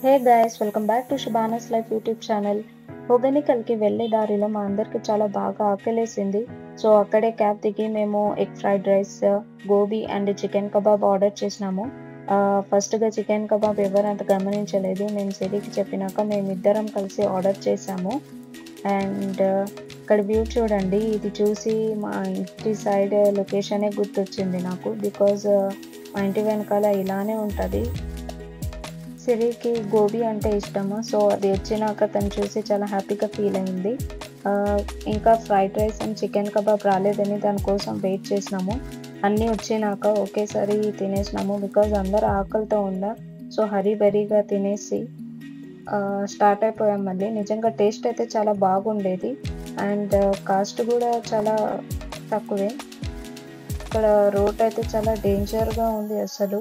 Hey guys, welcome back to Shubana's life YouTube channel. హోగనికల్కి వెళ్ళే దారిలో మా అందరికి చాలా బాగా ఆకలేసింది. సో అక్కడే క్యాబ్ దిగి మేము egg fried rice, gobi and chicken kebab order చేసినాము. ఫస్ట్గా చికెన్ కబాబ్ ఎవరు అంత గమనించలేదు. మేము సిరికి చెప్పినాక మేమిద్దరం కలిసి ఆర్డర్ చేసాము. అండ్ ఇక్కడ వ్యూ చూడండి. ఇది చూసి మా ఇంటి సైడ్ లొకేషనే గుర్తొచ్చింది నాకు. బికాజ్ మా ఇంటి వెనకాల ఇలానే ఉంటుంది. సిరికి గోబీ అంటే ఇష్టము. సో అది వచ్చినాక తను చూసి చాలా హ్యాపీగా ఫీల్ అయింది. ఇంకా fried rice and chicken kebab రాలేదని దానికోసం వెయిట్ చేసినాము. అన్నీ వచ్చినాక ఒకేసారి తినేసినాము. బికాజ్ అందరూ ఆకలితో ఉన్నారు. సో బరీగా తినేసి స్టార్ట్ అయిపోయాం మళ్ళీ. నిజంగా టేస్ట్ అయితే చాలా బాగుండేది. అండ్ కాస్ట్ కూడా చాలా తక్కువే. ఇక్కడ రోడ్ అయితే చాలా డేంజర్గా ఉంది అసలు.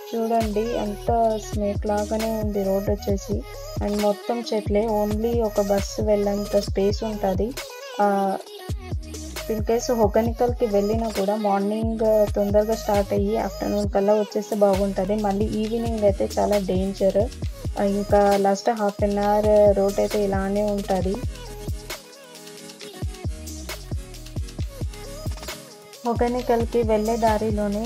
చూడండి, అంత స్నేక్ లాగానే ఉంది రోడ్ వచ్చేసి. అండ్ మొత్తం చెట్లే. ఓన్లీ ఒక బస్సు వెళ్ళేంత స్పేస్ ఉంటుంది. ఇన్ కేసు హొగనికల్కి వెళ్ళినా కూడా మార్నింగ్ తొందరగా స్టార్ట్ అయ్యి ఆఫ్టర్నూన్ కల్లా వచ్చేస్తే బాగుంటుంది. మళ్ళీ ఈవినింగ్ అయితే చాలా డేంజర్. ఇంకా last half an hour road అయితే ఇలానే ఉంటుంది. హొగనికల్కి వెళ్ళే దారిలోనే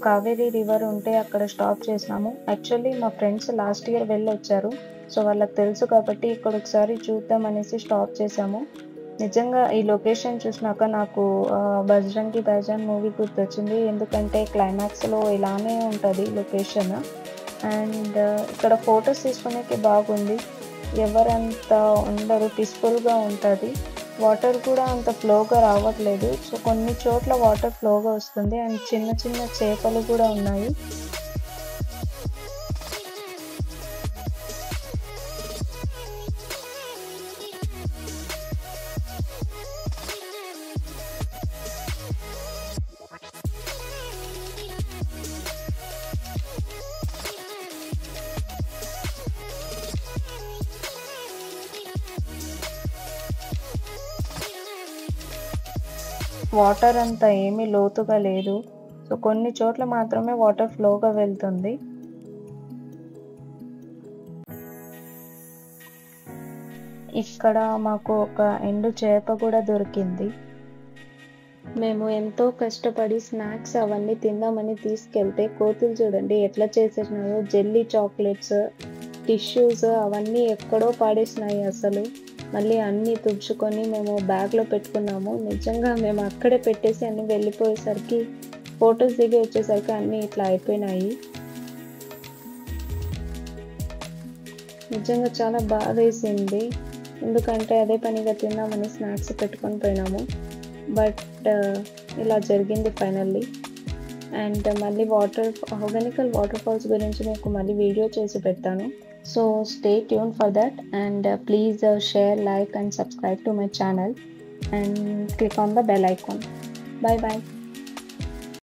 కావేరీ రివర్ ఉంటే అక్కడ స్టాప్ చేసినాము. యాక్చువల్లీ మా ఫ్రెండ్స్ లాస్ట్ ఇయర్ వెళ్ళొచ్చారు. సో వాళ్ళకి తెలుసు కాబట్టి ఇక్కడ ఒకసారి చూద్దాం అనేసి స్టాప్ చేసాము. నిజంగా ఈ లొకేషన్ చూసినాక నాకు బజరంగి భాయిజాన్ మూవీ గుర్తొచ్చింది. ఎందుకంటే క్లైమాక్స్లో ఇలానే ఉంటుంది లొకేషన్. అండ్ ఇక్కడ ఫొటోస్ తీసుకునేకి బాగుంది. ఎవరంతా ఉండరు, పీస్ఫుల్గా ఉంటుంది. వాటర్ కూడా అంత ఫ్లోగా రావట్లేదు. సో కొన్ని చోట్ల వాటర్ ఫ్లోగా వస్తుంది. అండ్ చిన్న చిన్న చేపలు కూడా ఉన్నాయి. వాటర్ అంతా ఏమీ లోతుగా లేదు. సో కొన్ని చోట్ల మాత్రమే వాటర్ ఫ్లోగా వెళ్తుంది. ఇక్కడ మాకు ఒక ఎండు చేప కూడా దొరికింది. మేము ఎంతో కష్టపడి స్నాక్స్ అవన్నీ తిందామని తీసుకెళ్తే కోతులు చూడండి ఎట్లా చేసేసినాయో. జెల్లీ చాక్లెట్స్, టిష్యూస్ అవన్నీ ఎక్కడో పాడేసినాయి అసలు. మళ్ళీ అన్నీ తుడుచుకొని మేము బ్యాగ్లో పెట్టుకున్నాము. నిజంగా మేము అక్కడే పెట్టేసి అన్నీ వెళ్ళిపోయేసరికి, ఫొటోస్ దిగి వచ్చేసరికి అన్నీ ఇట్లా అయిపోయినాయి. నిజంగా చాలా బాధ వేసింది. ఎందుకంటే అదే పనిగా తిందామని స్నాక్స్ పెట్టుకొని పోయినాము. బట్ ఇలా జరిగింది ఫైనల్లీ. అండ్ మళ్ళీ హొగనికల్ వాటర్ ఫాల్స్ గురించి మీకు మళ్ళీ వీడియో చేసి పెడతాను. So stay tuned for that, and please share, like and subscribe to my channel and click on the bell icon. Bye bye.